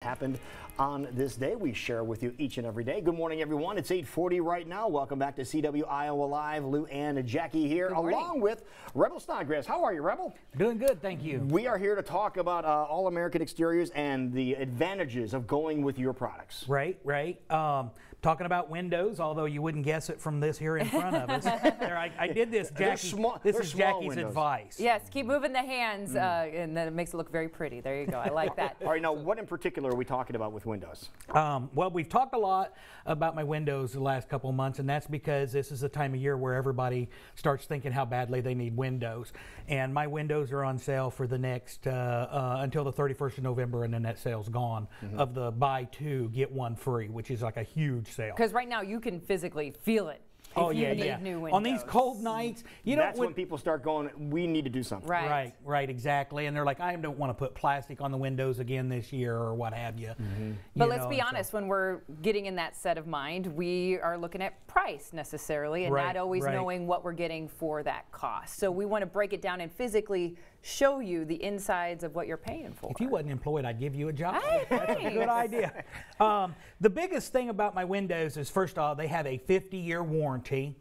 happened on this day. We share with you each and every day. Good morning, everyone. It's 8:40 right now. Welcome back to CW Iowa Live. Lou and Jackie here, along with Rebel Snodgrass. How are you, Rebel? Doing good, thank you. We are here to talk about All-American Exteriors and the advantages of going with your products. Right. Talking about windows, although you wouldn't guess it from this here in front of us. I did this, Jackie. This is Jackie's advice. Yes, keep moving the hands, and then it makes it look very pretty. There you go. I like that. All right, now what in particular are we talking about with windows? Well, we've talked a lot about my windows the last couple of months, and that's because this is the time of year where everybody starts thinking how badly they need windows. And my windows are on sale for the next, until the 31st of November, and then that sale's gone, of the buy two, get one free, which is like a huge sale. Because right now you can physically feel it. Oh yeah. New windows. On these cold nights, you know, that's when people start going, we need to do something. Right, exactly. And they're like, I don't want to put plastic on the windows again this year or what have you. But let's be honest, when we're getting in that set of mind, we are looking at price necessarily and not always knowing what we're getting for that cost. So we want to break it down and physically show you the insides of what you're paying for. If you wasn't employed, I'd give you a job. Hey, that's a good idea. The biggest thing about my windows is, first of all, they have a 50-year warranty,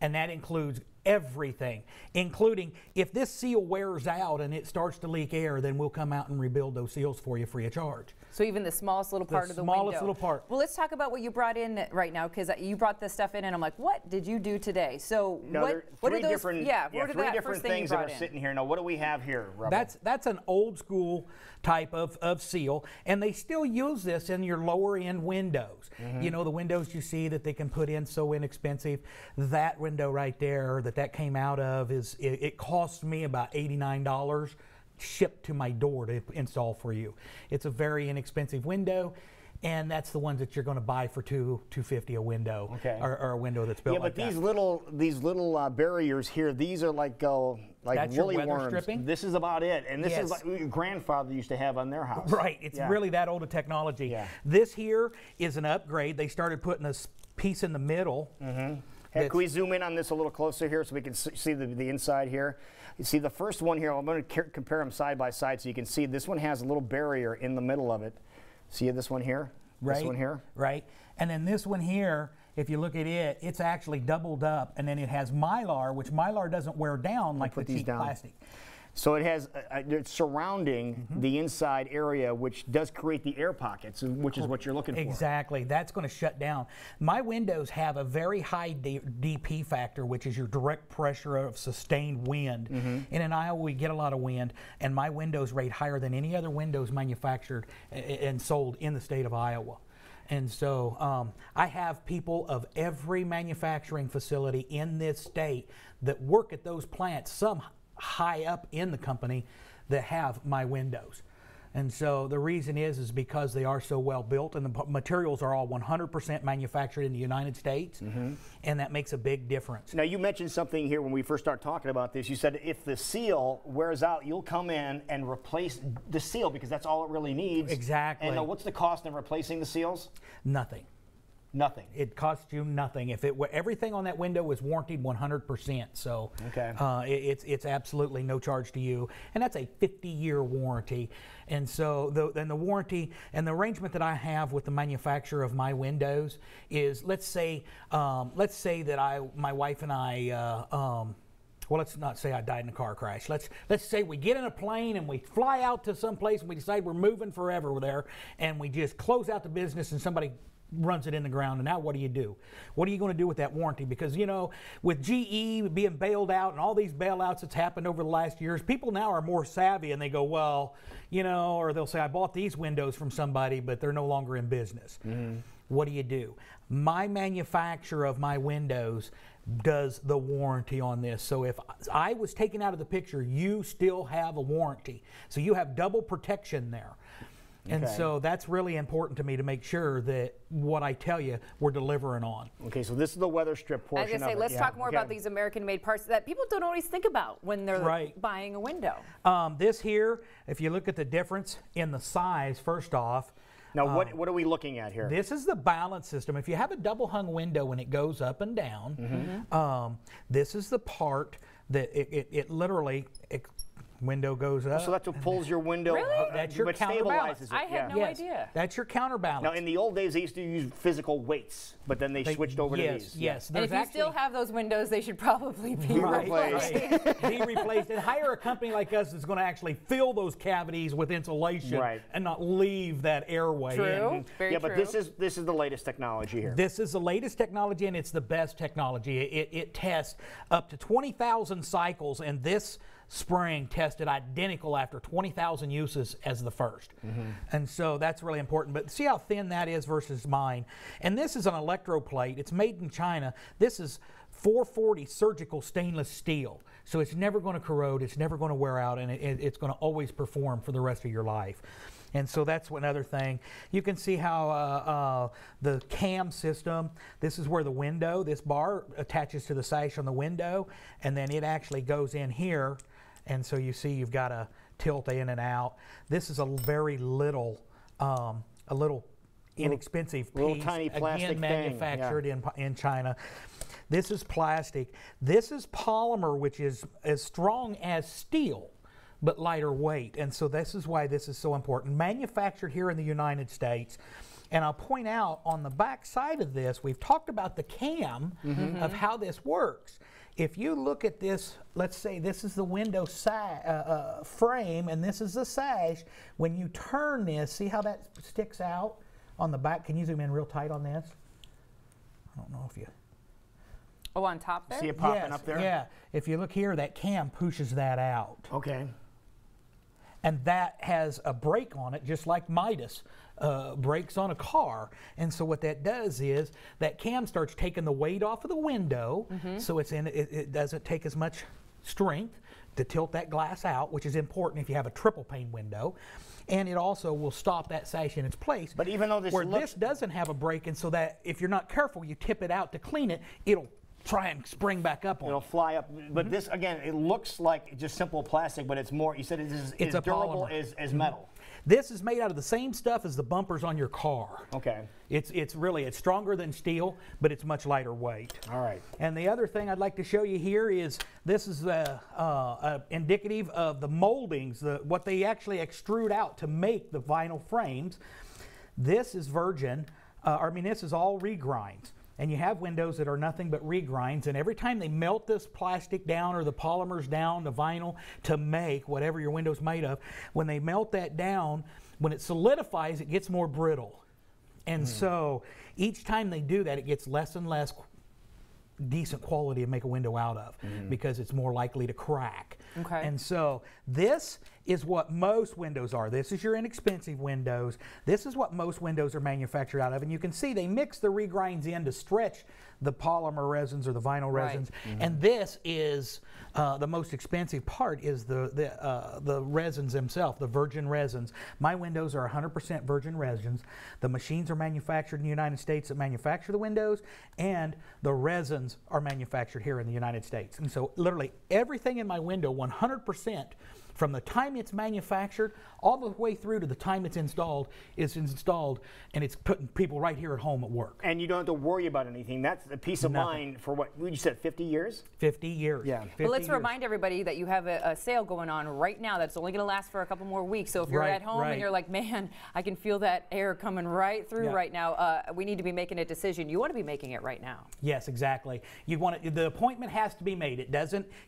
and that includes everything, including if this seal wears out and it starts to leak air, then we'll come out and rebuild those seals for you free of charge. So even the smallest little part of the window. The smallest little part. Well, let's talk about what you brought in right now, because you brought this stuff in, and I'm like, what did you do today? So what are those? Three different things that are sitting here. Now, what do we have here, Rebel? That's an old school type of seal, and they still use this in your lower end windows. You know, the windows you see that they can put in so inexpensive. That window right there that came out of it cost me about $89 shipped to my door to install for you. It's a very inexpensive window, and that's the ones that you're going to buy for $250 a window, or a window that's built like that. Yeah, but these little barriers here, these are like woolly worms. Stripping? This is about it, and this is like your grandfather used to have on their house. Right, it's really that old a technology. Yeah. This here is an upgrade. They started putting a piece in the middle. Hey, can we zoom in on this a little closer here so we can see the inside here? You see the first one here, I'm going to compare them side by side so you can see this one has a little barrier in the middle of it. See this one here? Right. This one here? Right. And then this one here, if you look at it, it's actually doubled up, and then it has Mylar, which Mylar doesn't wear down like the cheap plastic. So it has it's surrounding the inside area, which does create the air pockets, which is what you're looking for. Exactly. That's going to shut down. My windows have a very high DP factor, which is your direct pressure of sustained wind. And in Iowa, we get a lot of wind, and my windows rate higher than any other windows manufactured and sold in the state of Iowa. And so I have people of every manufacturing facility in this state that work at those plants, some high up in the company, that have my windows. And so the reason is because they are so well built, and the materials are all 100% manufactured in the United States, and that makes a big difference. Now, you mentioned something here when we first started talking about this. You said if the seal wears out, you'll come in and replace the seal because that's all it really needs. Exactly. And what's the cost of replacing the seals? Nothing. Nothing. It costs you nothing. If everything on that window is warranted 100%, so it's absolutely no charge to you, and that's a 50-year warranty. And so the warranty and the arrangement that I have with the manufacturer of my windows is, let's say that my wife and I. Well, let's not say I died in a car crash. Let's say we get in a plane and we fly out to some place and we decide we're moving forever there, and we just close out the business and somebody runs it in the ground, and now what do you do? What are you going to do with that warranty? Because, you know, with GE being bailed out and all these bailouts that's happened over the last years, people now are more savvy, and they go, well, you know, or they'll say, I bought these windows from somebody, but they're no longer in business. What do? My manufacturer of my windows does the warranty on this. So if I was taken out of the picture, you still have a warranty. So you have double protection there. And so that's really important to me to make sure that what I tell you, we're delivering on. Okay, so this is the weather strip portion of it. I was going to say, let's talk more about these American-made parts that people don't always think about when they're buying a window. This here, if you look at the difference in the size, first off. Now, what are we looking at here? This is the balance system. If you have a double hung window and it goes up and down, this is the part that it literally Window goes up. So that's what pulls your window. Really? That's your but counterbalance. stabilizes it. I had no idea. That's your counterbalance. Now, in the old days, they used to use physical weights, but then they switched over to these. Yes. And if you still have those windows, they should probably be replaced. Be replaced, and hire a company like us that's going to actually fill those cavities with insulation and not leave that airway. True. Very true. But this is the latest technology here. This is the latest technology, and it's the best technology. It tests up to 20,000 cycles, and this spring tested identical after 20,000 uses as the first. And so that's really important. But see how thin that is versus mine. And this is an electroplate. It's made in China. This is 440 surgical stainless steel. So it's never going to corrode, it's never going to wear out, and it's going to always perform for the rest of your life. And so that's another thing. You can see how the cam system, this is where the window, this bar attaches to the sash on the window, and then it actually goes in here. And so you see you've got to tilt in and out. This is a very little, inexpensive piece. Little tiny plastic again, manufactured thing. in China. This is plastic. This is polymer, which is as strong as steel, but lighter weight. And so this is why this is so important. Manufactured here in the United States. And I'll point out on the back side of this, we've talked about the cam of how this works. If you look at this, let's say this is the window frame and this is the sash. When you turn this, see how that sticks out on the back? Can you zoom in real tight on this? I don't know if you... Oh, on top there? See it popping up there? Yeah. If you look here, that cam pushes that out. Okay. And that has a brake on it, just like Midas brakes on a car. And so what that does is that cam starts taking the weight off of the window, so it doesn't take as much strength to tilt that glass out, which is important if you have a triple pane window. And it also will stop that sash in its place. But even though this doesn't have a brake, and so that if you're not careful, you tip it out to clean it, it'll try and spring back up on it. It'll fly up. But this, again, it looks like just simple plastic, but it's more, you said it's as durable as metal. This is made out of the same stuff as the bumpers on your car. Okay. It's stronger than steel, but it's much lighter weight. All right. And the other thing I'd like to show you here is this is indicative of the moldings, what they actually extrude out to make the vinyl frames. This is virgin. This is all regrinds. And you have windows that are nothing but regrinds, and every time they melt this plastic down or the polymers down, the vinyl, to make whatever your window's made of, when they melt that down, when it solidifies, it gets more brittle. And so each time they do that, it gets less and less decent quality to make a window out of because it's more likely to crack. Okay. And so this is what most windows are. This is your inexpensive windows. This is what most windows are manufactured out of. And you can see they mix the regrinds in to stretch the polymer resins or the vinyl resins. And this is the most expensive part is the resins themselves, the virgin resins. My windows are 100% virgin resins. The machines are manufactured in the United States that manufacture the windows, and the resins are manufactured here in the United States. And so literally everything in my window, 100%, from the time it's manufactured all the way through to the time it's installed, and it's putting people right here at home at work. And you don't have to worry about anything. That's a peace of mind for what you said, 50 years? 50 years. Yeah. 50 well, let's years. remind everybody that you have a sale going on right now that's only going to last for a couple more weeks. So if you're at home and you're like, man, I can feel that air coming right through right now, we need to be making a decision. You want to be making it right now. Yes, exactly. You want it, the appointment has to be made.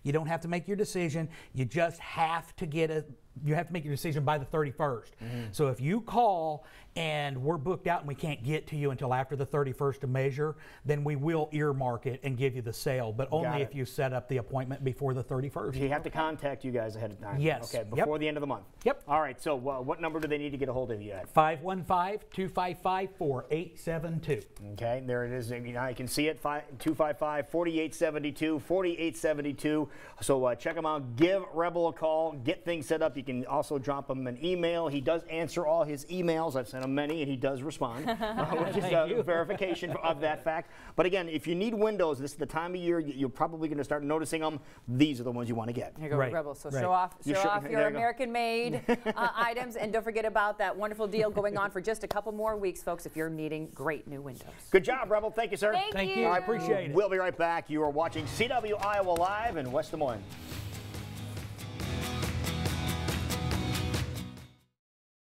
You don't have to make your decision. You just have to you have to make your decision by the 31st. So if you call and we're booked out and we can't get to you until after the 31st to measure, then we will earmark it and give you the sale, but only if you set up the appointment before the 31st. You have to contact you guys ahead of time. Yes. Okay, before the end of the month. Yep. All right, so what number do they need to get a hold of you at? 515-255-4872. Okay, there it is. I can see it, 255-4872, 4872. So check them out. Give Rebel a call. Get things set up. You can also drop him an email. He does answer all his emails. I've sent him many, and he does respond, which is a verification of that fact. But again, if you need windows, this is the time of year you're probably going to start noticing them. These are the ones you want to get. Here you go, Rebel. So show off your American-made items, and don't forget about that wonderful deal going on for just a couple more weeks, folks, if you're needing great new windows. Good job, Rebel. Thank you, sir. Thank you. I appreciate it. We'll be right back. You are watching CW Iowa Live in West Des Moines.